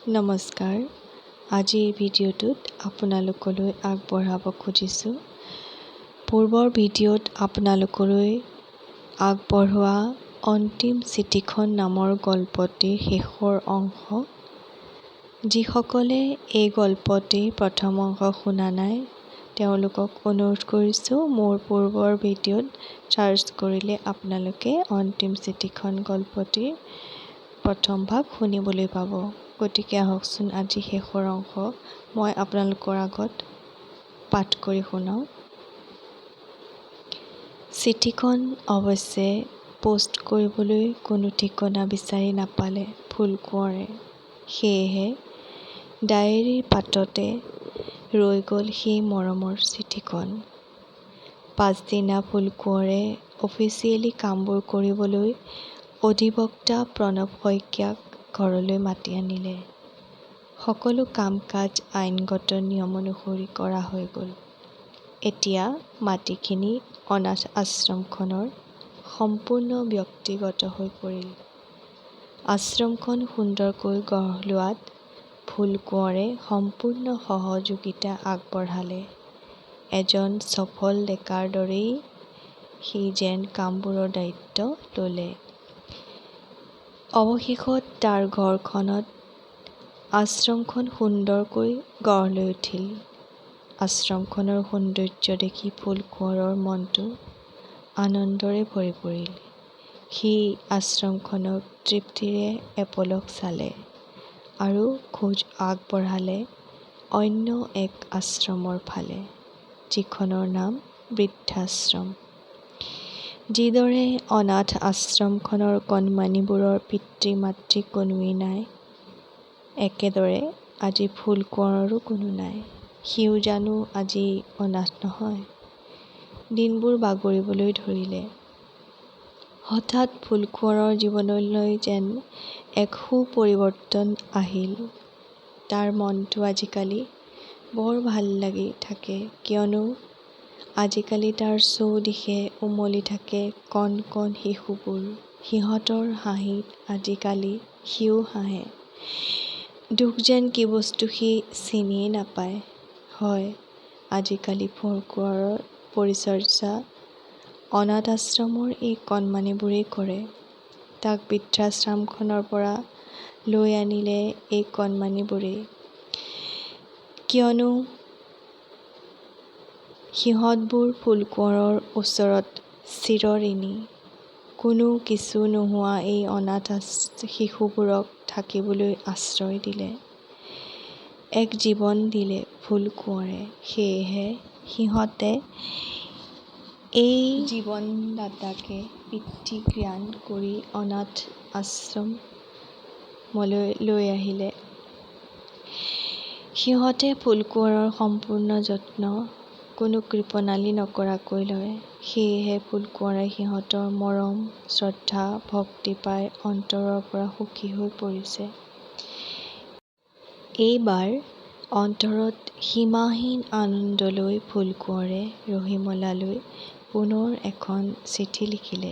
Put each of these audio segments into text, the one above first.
নমস্কাৰ। আজিৰ ভিডিঅ'টোত আপোনালোকলৈ আগবঢ়াব খুজিছোঁ পূৰ্বৰ ভিডিঅ'ত আপোনালোকলৈ আগবঢ়োৱা অন্তিম চিঠিখন নামৰ গল্পটিৰ শেষৰ অংশ। যিসকলে এই গল্পটিৰ প্ৰথম অংশ শুনা নাই তেওঁলোকক অনুৰোধ কৰিছোঁ মোৰ পূৰ্বৰ ভিডিঅ'ত চাৰ্চ কৰিলে আপোনালোকে অন্তিম চিঠিখন গল্পটিৰ প্ৰথম ভাগ শুনিবলৈ পাব। গতিকে আহকচোন আজি শেষৰ অংশ মই আপোনালোকৰ আগত পাঠ কৰি শুনাওঁ। চিঠিখন অৱশ্যে পোষ্ট কৰিবলৈ কোনো ঠিকনা বিচাৰি নাপালে ফুলকোঁৱৰে। সেয়েহে ডায়েৰীৰ পাততে ৰৈ গ'ল সেই মৰমৰ চিঠিখন। পাছদিনা ফুলকোঁৱৰে অফিচিয়েলি কামবোৰ কৰিবলৈ অধিবক্তা প্ৰণৱ শইকীয়াক ঘৰলৈ মাতি আনিলে। সকলো কাম-কাজ আইনগত নিয়ম অনুসৰি কৰা হৈ গ'ল। এতিয়া মাটিখিনি অনাথ আশ্ৰমখনৰ সম্পূৰ্ণ ব্যক্তিগত হৈ পৰিল। আশ্ৰমখন সুন্দৰকৈ গঢ় লোৱাত ফুলকোঁৱৰে সম্পূৰ্ণ সহযোগিতা আগবঢ়ালে। এজন সফল ডেকাৰ দৰেই সি যেন কামবোৰৰ দায়িত্ব ল'লে। অৱশেষত তাৰ ঘৰখনত আশ্ৰমখন সুন্দৰকৈ গঢ় লৈ উঠিল। আশ্ৰমখনৰ সৌন্দৰ্য দেখি ফুলকোঁৱৰৰ মনটো আনন্দৰে ভৰি পৰিল। সি আশ্ৰমখনক তৃপ্তিৰে এপলক চালে আৰু খোজ আগবঢ়ালে অন্য এক আশ্ৰমৰ ফালে, যিখনৰ নাম বৃদ্ধাশ্ৰম। যিদৰে অনাথ আশ্ৰমখনৰ কণমানিবোৰৰ পিতৃ-মাতৃ কোনোৱেই নাই, একেদৰে আজি ফুলকোঁৱৰৰো কোনো নাই। সিও জানো আজি অনাথ নহয়। দিনবোৰ বাগৰিবলৈ ধৰিলে। হঠাৎ ফুলকোঁৱৰৰ জীৱনলৈ যেন এক সুপৰিৱৰ্তন আহিল। তাৰ মনটো আজিকালি বৰ ভাল লাগি থাকে, কিয়নো আজিকালি তাৰ চৌদিশে উমলি থাকে কণ কণ শিশুবোৰ। সিহঁতৰ হাঁহিত আজিকালি সিও হাঁহে। দুখ যেন কি বস্তু সি চিনিয়েই নাপায়। হয়, আজিকালি ফুলকোঁৱৰৰ পৰিচৰ্যা অনাথ আশ্ৰমৰ এই কণমানিবোৰেই কৰে। তাক বৃদ্ধাশ্ৰমখনৰ পৰা লৈ আনিলে এই কণমানিবোৰেই। কিয়নো সিহঁতবোৰ ফুলকোঁৱৰৰ ওচৰত চিৰঋণী। কোনো কিছু নোহোৱা এই অনাথ শিশুবোৰক থাকিবলৈ আশ্ৰয় দিলে, এক জীৱন দিলে ফুলকোঁৱৰে। সেয়েহে সিহঁতে এই জীৱনদাতাকে পিতৃ-জ্ঞান কৰি অনাথ আশ্ৰমলৈ লৈ আহিলে। সিহঁতে ফুলকোঁৱৰৰ সম্পূৰ্ণ যত্ন কোনো কৃপণালি নকৰাকৈ লয়। সেয়েহে ফুলকোঁৱৰে সিহঁতৰ মৰম, শ্ৰদ্ধা, ভক্তি পাই অন্তৰৰ পৰা সুখী হৈ পৰিছে। এইবাৰ অন্তৰত সীমাহীন আনন্দ লৈ ফুলকোঁৱৰে ৰহিমলালৈ পুনৰ এখন চিঠি লিখিলে।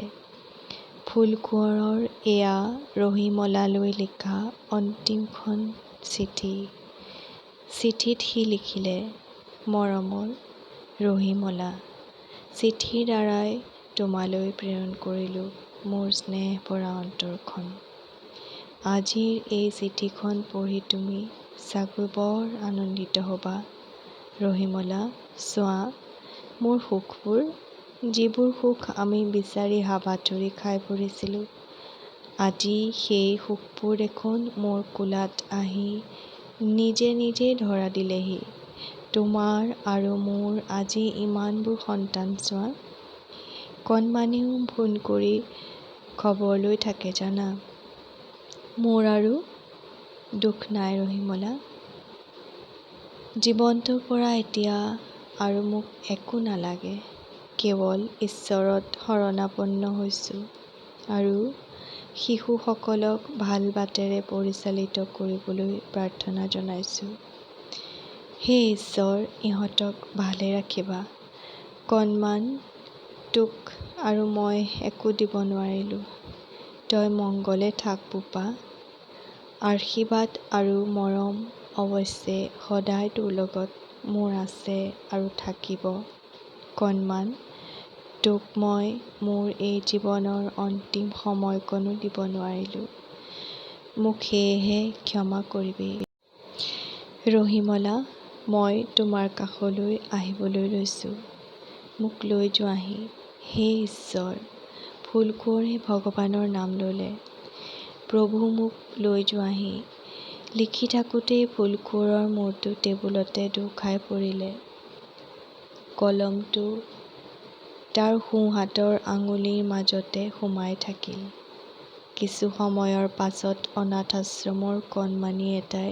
ফুলকোঁৱৰৰ এয়া ৰহিমলালৈ লিখা অন্তিমখন চিঠি। চিঠিত সি লিখিলে, মৰমৰ ৰহিমলা, চিঠিৰ দ্বাৰাই তোমালৈ প্ৰেৰণ কৰিলোঁ মোৰ স্নেহ ভৰা অন্তৰখন। আজিৰ এই চিঠিখন পঢ়ি তুমি চাগৈ বৰ আনন্দিত হ'বা। ৰহিমলা, চোৱা মোৰ সুখবোৰ, যিবোৰ সুখ আমি বিচাৰি হাবাথুৰি খাই ফুৰিছিলোঁ, আজি সেই সুখবোৰ দেখোন মোৰ কোলাত আহি নিজে নিজেই ধৰা দিলেহি। তোমাৰ আৰু মোৰ আজি ইমানবোৰ সন্তান চোৱা। কণমানিও ফোন কৰি খবৰ লৈ থাকে জানা। মোৰ আৰু দুখ নাই ৰহিমলা। জীৱনটোৰ পৰা এতিয়া আৰু মোক একো নালাগে। কেৱল ঈশ্বৰৰ শৰণাপন্ন হৈছোঁ আৰু শিশুসকলক ভাল বাটেৰে পৰিচালিত কৰিবলৈ প্ৰাৰ্থনা জনাইছোঁ। হে ঈশ্বৰ, ইহঁতক ভালে ৰাখিবা। কণমান তোক আৰু মই একো দিব নোৱাৰিলোঁ। তই মংগলে থাক বোপা। আশীৰ্বাদ আৰু মৰম অৱশ্যে সদায় তোৰ লগত মোৰ আছে আৰু থাকিব। কণমান, তোক মই মোৰ এই জীৱনৰ অন্তিম সময়কণো দিব নোৱাৰিলোঁ। মোক সেয়েহে ক্ষমা কৰিবি। ৰহিমলা, মই তোমাৰ কাষলৈ আহিবলৈ লৈছোঁ। মোক লৈ যোৱাহি। হে ঈশ্বৰ! ফুলকোঁৱৰে ভগৱানৰ নাম ল'লে। প্ৰভু মোক লৈ যোৱাহি। লিখি থাকোঁতেই ফুলকোঁৱৰৰ মূৰটো টেবুলতে ঢো খাই পৰিলে। কলমটো তাৰ সোঁহাতৰ আঙুলিৰ মাজতে সোমাই থাকিল। কিছু সময়ৰ পাছত অনাথ আশ্ৰমৰ কণমানি এটাই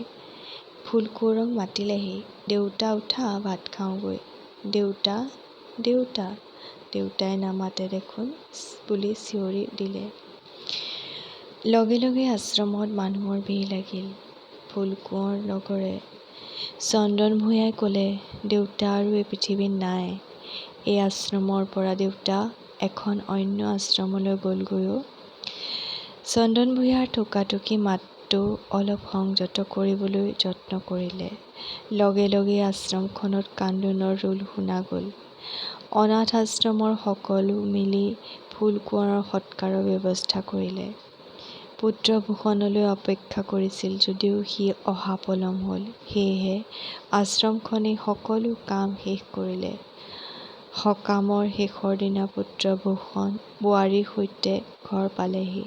ফুলকোঁৱৰক মাতিলেহি। দেউতা উঠা, ভাত খাওঁগৈ। দেউতা, দেউতা, দেউতাই নামাতে দেখোন বুলি চিঞৰি দিলে। লগে লগে আশ্ৰমত মানুহৰ ভিৰ লাগিল। ফুলকোঁৱৰ লগৰে চন্দন ভূঞাই ক'লে, দেউতা আৰু এই পৃথিৱীত নাই। এই আশ্ৰমৰ পৰা দেউতা এখন অন্য আশ্ৰমলৈ গ'লগৈ অ'। চন্দন ভূঞাৰ টোকাটোকি মাতটো অলপ সংযত কৰিবলৈ যত্ন কৰিলে। লগে লগে আশ্ৰমখনত কান্দোনৰ ৰোল শুনা গ'ল। অনাথ আশ্ৰমৰ সকলো মিলি ফুলকোঁৱৰৰ সৎকাৰৰ ব্যৱস্থা কৰিলে। পুত্ৰ ভূষণলৈ অপেক্ষা কৰিছিল যদিও সি অহা পলম হ'ল। সেয়েহে আশ্ৰমখনেই সকলো কাম শেষ কৰিলে। সকামৰ শেষৰ দিনা পুত্ৰ ভূষণ বোৱাৰীৰ সৈতে ঘৰ পালেহি।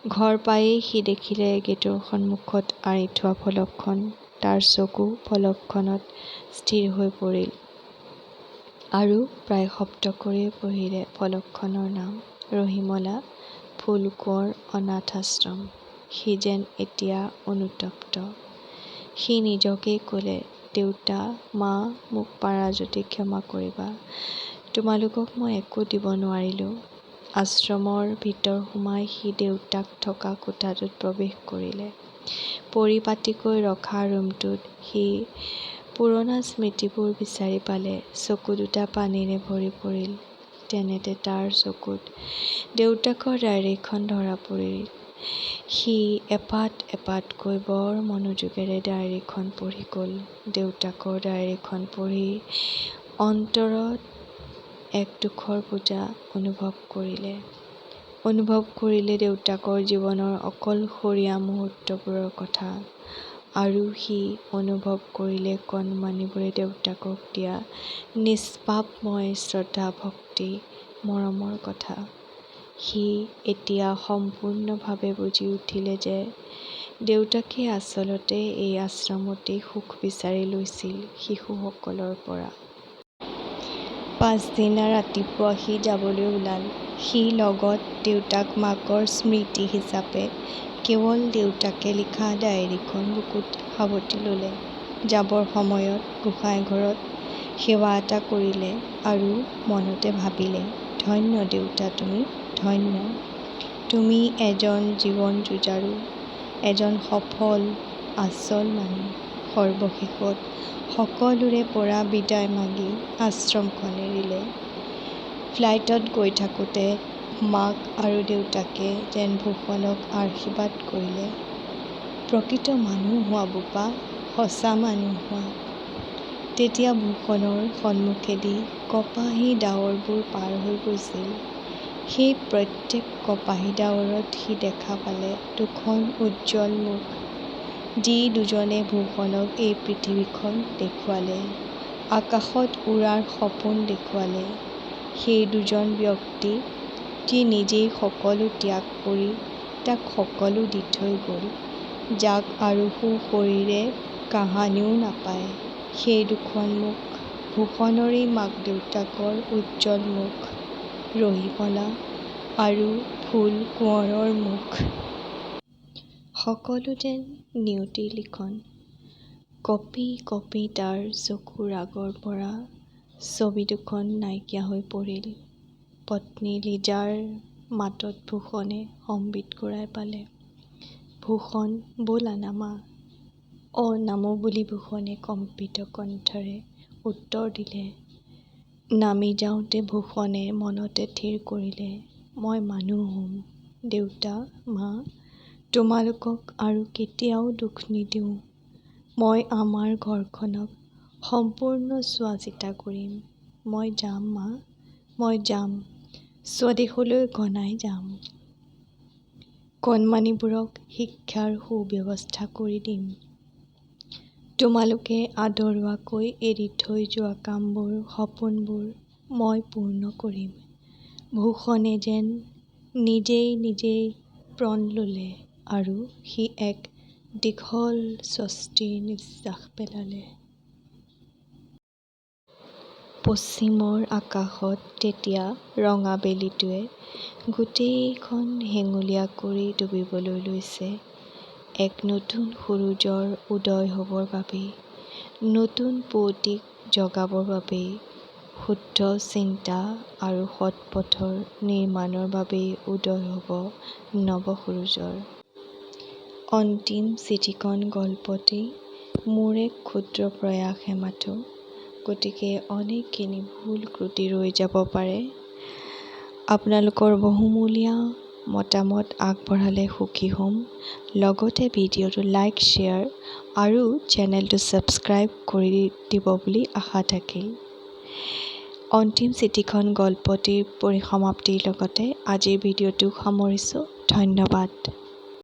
ঘৰ পায়েই সি দেখিলে গেটৰ সন্মুখত আঁৰি থোৱা ফলকখন। তাৰ চকু ফলকখনত স্থিৰ হৈ পৰিল আৰু প্ৰায় শব্দ কৰিয়েই পঢ়িলে ফলকখনৰ নাম, ৰহিমলা ফুলকোঁৱৰ অনাথ আশ্ৰম। সি যেন এতিয়া অনুতপ্ত। সি নিজকেই ক'লে, দেউতা, মা, মোক পাৰা যদি ক্ষমা কৰিবা। তোমালোকক মই একো দিব নোৱাৰিলোঁ। আশ্ৰমৰ ভিতৰ সোমাই সি দেউতাক থকা কোঠাটোত প্ৰৱেশ কৰিলে। পৰিপাটিকৈ ৰখা ৰুমটোত সি পুৰণা স্মৃতিবোৰ বিচাৰি পালে। চকু দুটা পানীৰে ভৰি পৰিল। তেনেতে তাৰ চকুত দেউতাকৰ ডায়েৰীখন ধৰা পৰিল। সি এপাত এপাতকৈ বৰ মনোযোগেৰে ডায়েৰীখন পঢ়ি গ'ল। দেউতাকৰ ডায়েৰীখন পঢ়ি অন্তৰত এক দুখৰ বোজা অনুভৱ কৰিলে। অনুভৱ কৰিলে দেউতাকৰ জীৱনৰ অকলশৰীয়া মুহূৰ্তবোৰৰ কথা। আৰু সি অনুভৱ কৰিলে কণমানিবোৰে দেউতাকক দিয়া নিষ্পাপময় শ্ৰদ্ধা, ভক্তি, মৰমৰ কথা। সি এতিয়া সম্পূৰ্ণভাৱে বুজি উঠিলে যে দেউতাকে আচলতে এই আশ্ৰমতেই সুখ বিচাৰি লৈছিল শিশুসকলৰ পৰা। পাছদিনা ৰাতিপুৱা সি যাবলৈ ওলাল। সি লগত দেউতাক মাকৰ স্মৃতি হিচাপে কেৱল দেউতাকে লিখা ডায়েৰীখন বুকুত সাৱটি ল'লে। যাবৰ সময়ত গোঁসাইঘৰত সেৱা এটা কৰিলে আৰু মনতে ভাবিলে, ধন্য দেউতা তুমি, ধন্য। তুমি এজন জীৱন যুঁজাৰু, এজন সফল, আচল মানুহ। সৰ্বশেষত সকলোৰে পৰা বিদায় মাগি আশ্ৰমখন এৰিলে। ফ্লাইটত গৈ থাকোঁতে মাক আৰু দেউতাকে যেন ভূষণক আশীৰ্বাদ কৰিলে, প্ৰকৃত মানুহ হোৱা বোপা, সঁচা মানুহ হোৱা। তেতিয়া ভূষণৰ সন্মুখেদি কপাহী ডাৱৰবোৰ পাৰ হৈ গৈছিল। সেই প্ৰত্যেক কপাহী ডাৱৰত সি দেখা পালে দুখন উজ্জ্বল মুখ। যি দুজনে ভূষণক এই পৃথিৱীখন দেখুৱালে, আকাশত উৰাৰ সপোন দেখুৱালে। সেই দুজন ব্যক্তি, যি নিজেই সকলো ত্যাগ কৰি তাক সকলো দি থৈ গ'ল, যাক আৰু সুশৰীৰে কাহানিও নাপায়। সেই দুখন মুখ ভূষণৰেই মাক দেউতাকৰ উজ্জ্বল মুখ, ৰহিমলা আৰু ফুলকোঁৱৰৰ মুখ। সকলো যেন নিয়তিৰ লিখন। কঁপি কঁপি তাৰ চকুৰ আগৰ পৰা ছবি দুখন নাইকিয়া হৈ পৰিল। পত্নী লিজাৰ মাতত ভূষণে সম্বিত ঘূৰাই পালে। ভূষণ ব'লা নামা। নামো বুলি ভূষণে কম্পিত কণ্ঠৰে উত্তৰ দিলে। নামি যাওঁতে ভূষণে মনতে থিৰ কৰিলে, মই মানুহ হ'ম। দেউতা, মা, তোমালোকক আৰু কেতিয়াও দুখ নিদিওঁ। মই আমাৰ ঘৰখনক সম্পূৰ্ণ চোৱা-চিতা কৰিম। মই যাম মা, মই যাম। স্বদেশলৈ ঘনাই যাম। কণমানিবোৰক শিক্ষাৰ সুব্যৱস্থা কৰি দিম। তোমালোকে আদৰুৱাকৈ এৰি থৈ যোৱা কামবোৰ, সপোনবোৰ মই পূৰ্ণ কৰিম। ভূষণে যেন নিজেই প্ৰাণ ল'লে আৰু সি এক দীঘল স্বস্তিৰ নিশ্বাস পেলালে। পশ্চিমৰ আকাশত তেতিয়া ৰঙা বেলিটোৱে গোটেইখন হেঙুলীয়া কৰি ডুবিবলৈ লৈছে। এক নতুন সূৰুযৰ উদয় হ'বৰ বাবেই, নতুন পুৱতিক জগাবৰ বাবেই, শুদ্ধ চিন্তা আৰু সৎ পথৰ নিৰ্মাণৰ বাবেই উদয় হ'ব নৱ সূৰুযৰ। অন্তিম চিঠিখন গল্পটি মোৰ এক ক্ষুদ্ৰ প্ৰয়াসহে মাথো, গতিকে অনেকখিনি ভুল ক্ৰুটি ৰৈ যাব পাৰে। আপোনালোকৰ বহুমূলীয়া মতামত আগবঢ়ালে সুখী হ'ম। লগতে ভিডিঅ'টো লাইক, শ্বেয়াৰ আৰু চেনেলটো ছাবস্ক্ৰাইব কৰি দিব বুলি আশা থাকিল। অন্তিম চিঠিখন গল্পটিৰ পৰিসমাপ্তিৰ লগতে আজিৰ ভিডিঅ'টো সামৰিছোঁ। ধন্যবাদ।